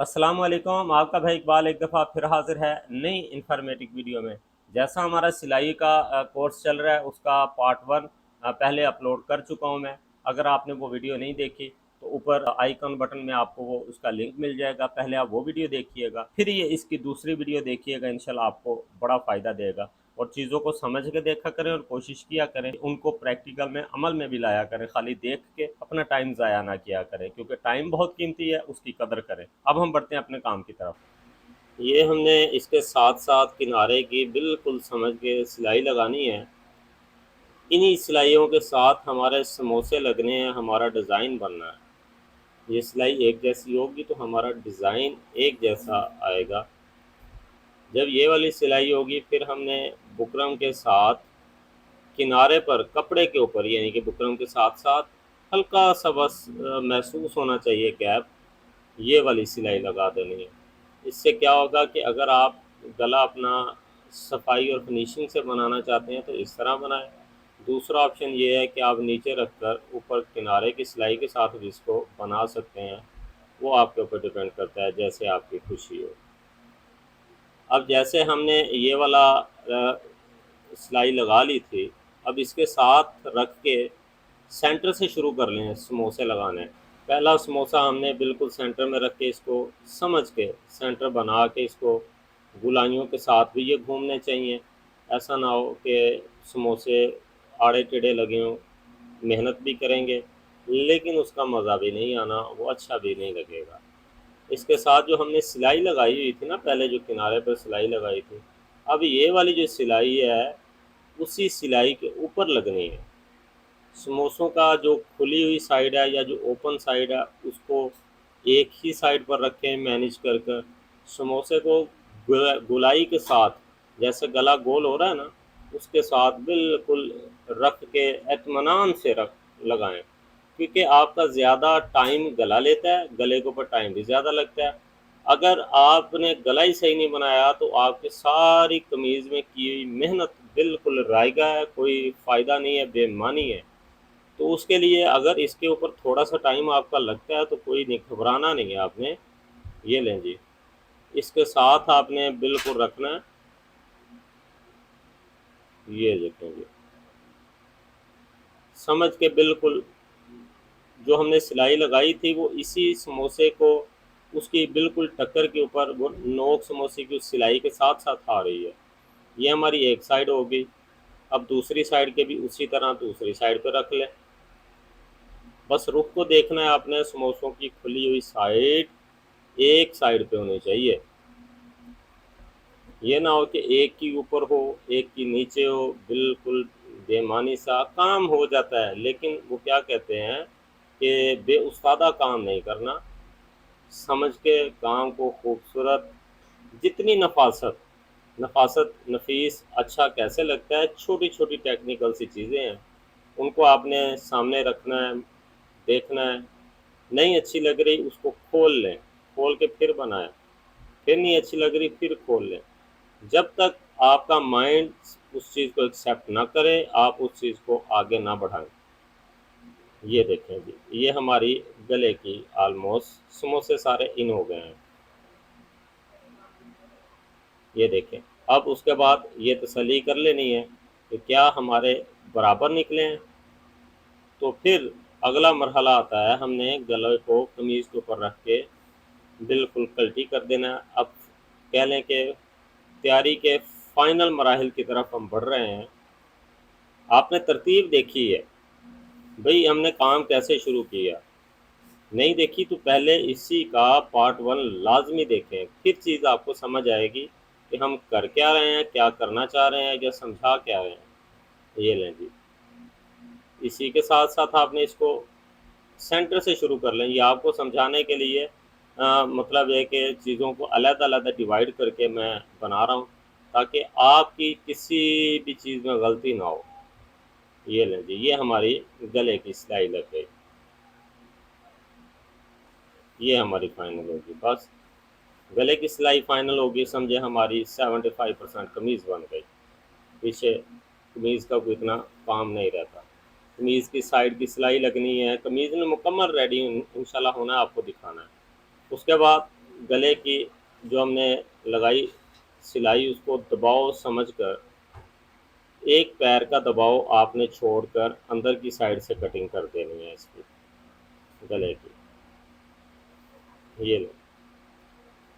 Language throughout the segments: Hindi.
अस्सलाम वालेकुम। आपका भाई इकबाल एक दफ़ा फिर हाज़िर है नई इन्फॉर्मेटिव वीडियो में। जैसा हमारा सिलाई का कोर्स चल रहा है उसका पार्ट वन पहले अपलोड कर चुका हूं मैं। अगर आपने वो वीडियो नहीं देखी तो ऊपर आइकन बटन में आपको वो उसका लिंक मिल जाएगा, पहले आप वो वीडियो देखिएगा, फिर ये इसकी दूसरी वीडियो देखिएगा। इंशाल्लाह आपको बड़ा फ़ायदा देगा। और चीज़ों को समझ के देखा करें और कोशिश किया करें उनको प्रैक्टिकल में अमल में भी लाया करें। खाली देख के अपना टाइम ज़ाया ना किया करें, क्योंकि टाइम बहुत कीमती है, उसकी कदर करें। अब हम बढ़ते हैं अपने काम की तरफ। ये हमने इसके साथ साथ किनारे की बिल्कुल समझ के सिलाई लगानी है। इन्हीं सिलाइयों के साथ हमारे समोसे लगने हैं, हमारा डिज़ाइन बनना है। ये सिलाई एक जैसी होगी तो हमारा डिज़ाइन एक जैसा आएगा। जब ये वाली सिलाई होगी फिर हमने बुकरम के साथ किनारे पर कपड़े के ऊपर, यानी कि बुकरम के साथ साथ हल्का सा बस महसूस होना चाहिए गैप, ये वाली सिलाई लगा देनी है। इससे क्या होगा कि अगर आप गला अपना सफाई और फिनिशिंग से बनाना चाहते हैं तो इस तरह बनाएं। दूसरा ऑप्शन ये है कि आप नीचे रखकर ऊपर किनारे की सिलाई के साथ भी इसको बना सकते हैं। वो आपके ऊपर डिपेंड करता है, जैसे आपकी खुशी हो। अब जैसे हमने ये वाला सिलाई लगा ली थी, अब इसके साथ रख के सेंटर से शुरू कर लें समोसे लगाने। पहला समोसा हमने बिल्कुल सेंटर में रख के इसको समझ के सेंटर बना के इसको गुलाइयों के साथ भी ये घूमने चाहिए। ऐसा ना हो कि समोसे आड़े टेढ़े लगे हों, मेहनत भी करेंगे लेकिन उसका मज़ा भी नहीं आना, वो अच्छा भी नहीं लगेगा। इसके साथ जो हमने सिलाई लगाई हुई थी ना, पहले जो किनारे पर सिलाई लगाई थी, अब ये वाली जो सिलाई है उसी सिलाई के ऊपर लगनी है। समोसों का जो खुली हुई साइड है या जो ओपन साइड है उसको एक ही साइड पर रखें मैनेज कर कर। समोसे को गोलाई के साथ, जैसे गला गोल हो रहा है ना, उसके साथ बिल्कुल रख के इत्मीनान से रख लगाएं। क्योंकि आपका ज़्यादा टाइम गला लेता है, गले के ऊपर टाइम भी ज़्यादा लगता है। अगर आपने गला ही सही नहीं बनाया तो आपकी सारी कमीज़ में की हुई मेहनत बिल्कुल रायगा है, कोई फ़ायदा नहीं है, बेईमानी है। तो उसके लिए अगर इसके ऊपर थोड़ा-सा टाइम आपका लगता है तो कोई नहीं, घबराना नहीं है आपने। ये लें जी, इसके साथ आपने बिल्कुल रखना है। ये देखें जी, समझ के बिल्कुल जो हमने सिलाई लगाई थी वो इसी समोसे को उसकी बिल्कुल टक्कर के ऊपर वो नोक समोसे की उस सिलाई के साथ-साथ आ रही है। ये हमारी एक साइड हो गई। अब दूसरी साइड के भी उसी तरह दूसरी साइड पे रख लें। बस रुख को देखना है आपने, समोसों की खुली हुई साइड एक साइड पे होनी चाहिए। ये ना हो कि एक की ऊपर हो, एक की नीचे हो, बिल्कुल बेईमानी सा काम हो जाता है। लेकिन वो क्या कहते हैं कि बेउस्तादा काम नहीं करना, समझ के काम को खूबसूरत, जितनी नफासत, नफीस अच्छा कैसे लगता है, छोटी-छोटी टेक्निकल सी चीज़ें हैं, उनको आपने सामने रखना है, देखना है। नहीं अच्छी लग रही उसको खोल लें, खोल के फिर बनाएँ, फिर नहीं अच्छी लग रही फिर खोल लें। जब तक आपका माइंड उस चीज़ को एक्सेप्ट ना करे, आप उस चीज़ को आगे ना बढ़ाएँ। ये देखें जी, ये हमारी गले की ऑलमोस्ट समोसे सारे इन हो गए हैं। ये देखें। अब उसके बाद ये तसल्ली कर लेनी है कि क्या हमारे बराबर निकले हैं। तो फिर अगला मरहला आता है, हमने गले को कमीज़ के ऊपर रख के बिल्कुल पलटी कर देना है। अब कह लें कि तैयारी के फाइनल मराहिल की तरफ हम बढ़ रहे हैं। आपने तरतीब देखी है, भई हमने काम कैसे शुरू किया। नहीं देखी तो पहले इसी का पार्ट वन लाजमी देखें, फिर चीज़ आपको समझ आएगी कि हम कर क्या रहे हैं, क्या करना चाह रहे हैं या समझा क्या रहे हैं। ये लें जी, इसी के साथ साथ आपने इसको सेंटर से शुरू कर लें। ये आपको समझाने के लिए मतलब है कि चीज़ों को अलग-अलग डिवाइड करके मैं बना रहा हूँ, ताकि आपकी किसी भी चीज़ में गलती ना हो। ये लें जी, ये हमारी गले की सिलाई लग गई। ये हमारी फाइनल होगी। बस गले की सिलाई फाइनल होगी, समझे हमारी 75% कमीज़ बन गई। पीछे कमीज़ का कोई इतना काम नहीं रहता। कमीज़ की साइड की सिलाई लगनी है, कमीज़ में मुकम्मल रेडी इंशाल्लाह होना है, आपको दिखाना है। उसके बाद गले की जो हमने लगाई सिलाई उसको दबाव समझकर एक पैर का दबाव आपने छोड़कर अंदर की साइड से कटिंग कर देनी है इसकी गले की। ये लो,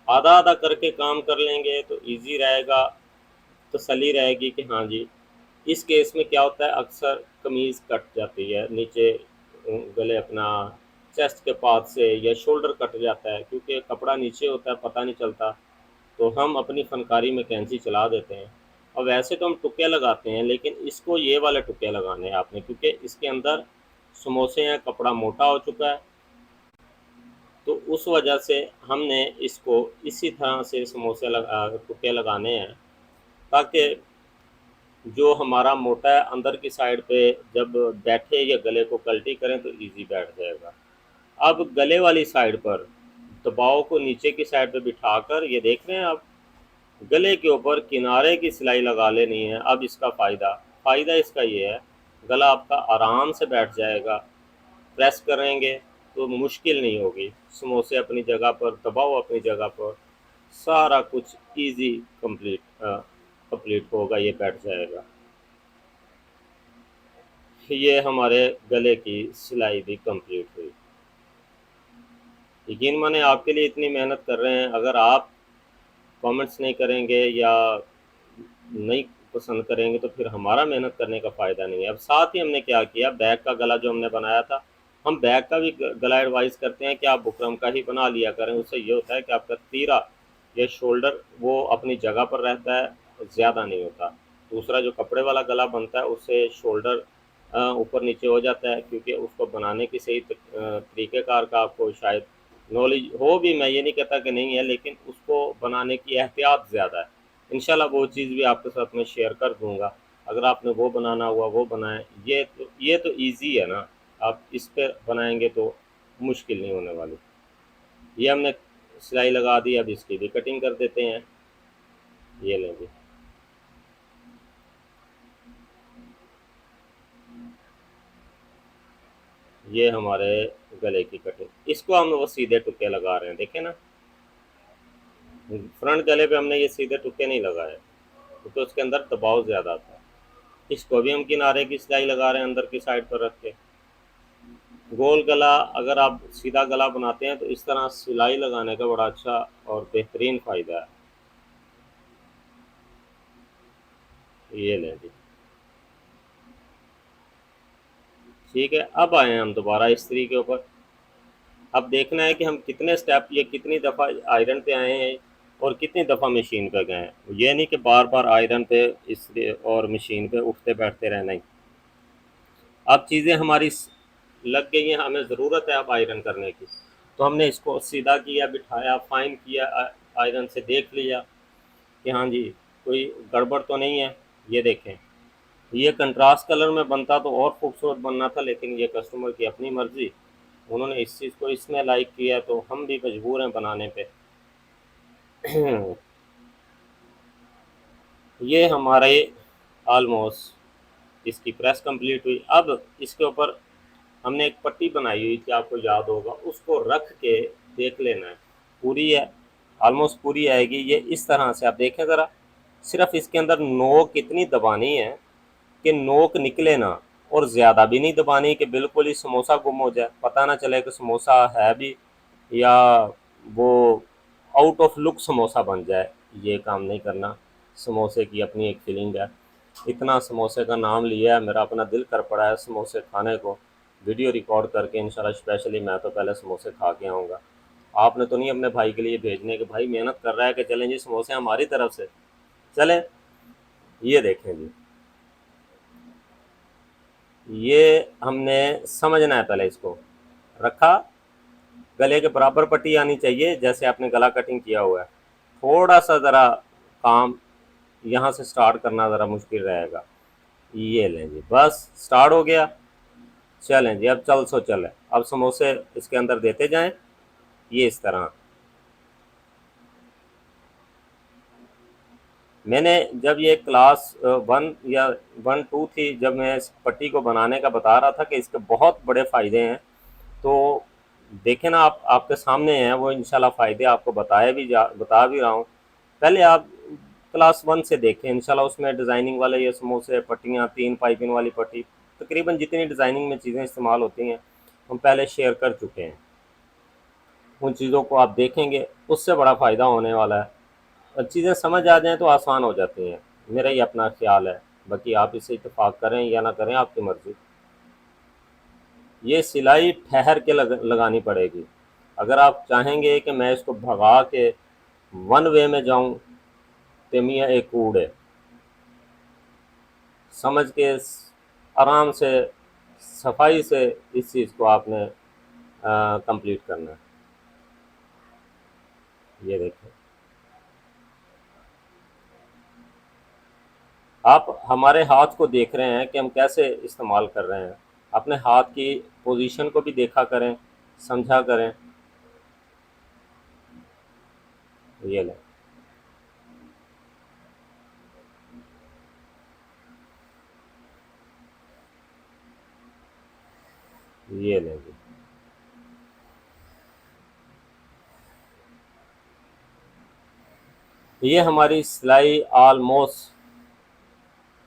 आधा आधा करके काम कर लेंगे तो इजी रहेगा, तसल्ली रहेगी कि हाँ जी। इस केस में क्या होता है, अक्सर कमीज़ कट जाती है नीचे, गले अपना चेस्ट के पास से या शोल्डर कट जाता है क्योंकि कपड़ा नीचे होता है, पता नहीं चलता। तो हम अपनी फनकारी में कैंची चला देते हैं। और वैसे तो हम टुक्के लगाते हैं, लेकिन इसको ये वाले टुक्के लगाने हैं आपने, क्योंकि इसके अंदर समोसे हैं, कपड़ा मोटा हो चुका है। तो उस वजह से हमने इसको इसी तरह से टुक्के लगाने हैं, ताकि जो हमारा मोटा है अंदर की साइड पे जब बैठे या गले को पलटी करें तो इजी बैठ जाएगा। अब गले वाली साइड पर दबाव को नीचे की साइड पे बिठाकर ये देख रहे हैं आप, गले के ऊपर किनारे की सिलाई लगा लेनी है। अब इसका फ़ायदा इसका ये है, गला आपका आराम से बैठ जाएगा। प्रेस करेंगे तो मुश्किल नहीं होगी, समोसे अपनी जगह पर, दबाव अपनी जगह पर, सारा कुछ इजी कंप्लीट होगा, ये बैठ जाएगा। ये हमारे गले की सिलाई भी कंप्लीट हुई। यकीन माने आपके लिए इतनी मेहनत कर रहे हैं, अगर आप कमेंट्स नहीं करेंगे या नहीं पसंद करेंगे तो फिर हमारा मेहनत करने का फ़ायदा नहीं है। अब साथ ही हमने क्या किया, बैक का गला जो हमने बनाया था, हम बैक का भी गला एडवाइस करते हैं कि आप बुकरम का ही बना लिया करें। उससे ये होता है कि आपका तीरा या शोल्डर वो अपनी जगह पर रहता है, ज़्यादा नहीं होता। दूसरा जो कपड़े वाला गला बनता है उससे शोल्डर ऊपर नीचे हो जाता है, क्योंकि उसको बनाने की सही तरीक़ेकार का आपको शायद नॉलेज हो भी, मैं ये नहीं कहता कि नहीं है, लेकिन उसको बनाने की एहतियात ज़्यादा है। इंशाल्लाह वो चीज़ भी आपके साथ मैं शेयर कर दूँगा। अगर आपने वो बनाना हुआ वो बनाएँ। ये तो ईज़ी है ना, आप इस पे बनाएँगे तो मुश्किल नहीं होने वाली। ये हमने सिलाई लगा दी, अब इसकी भी कटिंग कर देते हैं। ये लें जी। ये हमारे गले की कटिंग, इसको हम वो सीधे टुक्के लगा रहे हैं, देखें ना। फ्रंट गले पे हमने ये सीधे टुक्के नहीं लगाए क्योंकि उसके अंदर दबाव ज़्यादा था। इसको भी हम किनारे की सिलाई लगा रहे हैं अंदर की साइड पर रख के। गोल गला अगर आप सीधा गला बनाते हैं तो इस तरह सिलाई लगाने का बड़ा अच्छा और बेहतरीन फ़ायदा है। ये लें जी, ठीक है। अब आए हैं हम दोबारा इस्त्री के ऊपर। अब देखना है कि हम कितने स्टेप या कितनी दफ़ा आयरन पे आए हैं और कितनी दफ़ा मशीन पे गए हैं। ये नहीं कि बार बार आयरन पे इस्त्री और मशीन पे उठते बैठते रहना ही। अब चीज़ें हमारी लग गई हैं, हमें ज़रूरत है अब आयरन करने की, तो हमने इसको सीधा किया, बिठाया, फाइन किया, आयरन से देख लिया कि हाँ जी कोई गड़बड़ तो नहीं है। ये देखें, ये कंट्रास्ट कलर में बनता तो और ख़ूबसूरत बनना था, लेकिन ये कस्टमर की अपनी मर्ज़ी, उन्होंने इस चीज़ को इसमें लाइक किया तो हम भी मजबूर हैं बनाने पे। ये हमारे ऑलमोस्ट इसकी प्रेस कंप्लीट हुई। अब इसके ऊपर हमने एक पट्टी बनाई हुई थी, आपको याद होगा, उसको रख के देख लेना है पूरी है, ऑलमोस्ट पूरी आएगी। ये इस तरह से आप देखें ज़रा, सिर्फ इसके अंदर नोक इतनी दबानी है कि नोक निकले ना, और ज़्यादा भी नहीं दबानी कि बिल्कुल ही समोसा गुम हो जाए, पता ना चले कि समोसा है भी या वो आउट ऑफ लुक समोसा बन जाए। ये काम नहीं करना। समोसे की अपनी एक फीलिंग है। इतना समोसे का नाम लिया है, मेरा अपना दिल कर पड़ा है समोसे खाने को। वीडियो रिकॉर्ड करके इंशाल्लाह स्पेशली मैं तो पहले समोसे खा के आऊँगा। आपने तो नहीं अपने भाई के लिए भेजने कि भाई मेहनत कर रहा है कि चलें जी समोसे हमारी तरफ से चलें। ये देखें जी, ये हमने समझना है, पहले इसको रखा, गले के बराबर पट्टी आनी चाहिए जैसे आपने गला कटिंग किया हुआ है। थोड़ा सा ज़रा काम यहाँ से स्टार्ट करना ज़रा मुश्किल रहेगा। ये लें जी, बस स्टार्ट हो गया। चलें जी, अब चल सो चलें। अब समोसे इसके अंदर देते जाएं, ये इस तरह। मैंने जब ये क्लास 1 या 1-2 थी, जब मैं इस पट्टी को बनाने का बता रहा था कि इसके बहुत बड़े फ़ायदे हैं, तो देखें ना, आप आपके सामने हैं वो, इंशाल्लाह फ़ायदे आपको बता भी रहा हूँ। पहले आप क्लास 1 से देखें इंशाल्लाह, उसमें डिज़ाइनिंग वाले ये समोसे, पट्टियाँ, 3 पाइपिंग वाली पट्टी, तकरीबन जितनी डिज़ाइनिंग में चीज़ें इस्तेमाल होती हैं हम पहले शेयर कर चुके हैं। उन चीज़ों को आप देखेंगे, उससे बड़ा फ़ायदा होने वाला है। और चीज़ें समझ आ जाएँ तो आसान हो जाती हैं, मेरा ये अपना ख़्याल है। बाकी आप इससे इत्तेफ़ाक़ करें या ना करें, आपकी मर्ज़ी। ये सिलाई ठहर के लगानी पड़ेगी। अगर आप चाहेंगे कि मैं इसको भगा के वन वे में जाऊं, तो मियाँ एक कूड़ है, समझ के आराम से सफाई से इस चीज़ को आपने कंप्लीट करना है। ये देखें, आप हमारे हाथ को देख रहे हैं कि हम कैसे इस्तेमाल कर रहे हैं, अपने हाथ की पोजीशन को भी देखा करें, समझा करें। ये लें, ये लें जी। ये हमारी सिलाई ऑलमोस्ट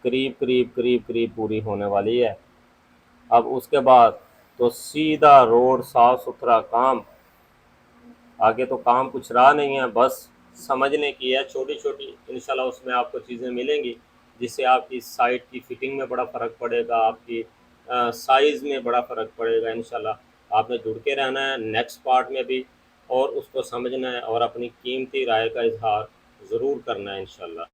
करीब पूरी होने वाली है। अब उसके बाद तो सीधा रोड, साफ सुथरा काम, आगे तो काम कुछ रहा नहीं है, बस समझने की है छोटी छोटी। इंशाल्लाह उसमें आपको चीज़ें मिलेंगी जिससे आपकी साइट की फिटिंग में बड़ा फ़र्क पड़ेगा, आपकी साइज़ में बड़ा फ़र्क पड़ेगा। इंशाल्लाह आपने जुड़ के रहना है नेक्स्ट पार्ट में भी, और उसको समझना है और अपनी कीमती राय का इजहार ज़रूर करना है इंशाल्लाह।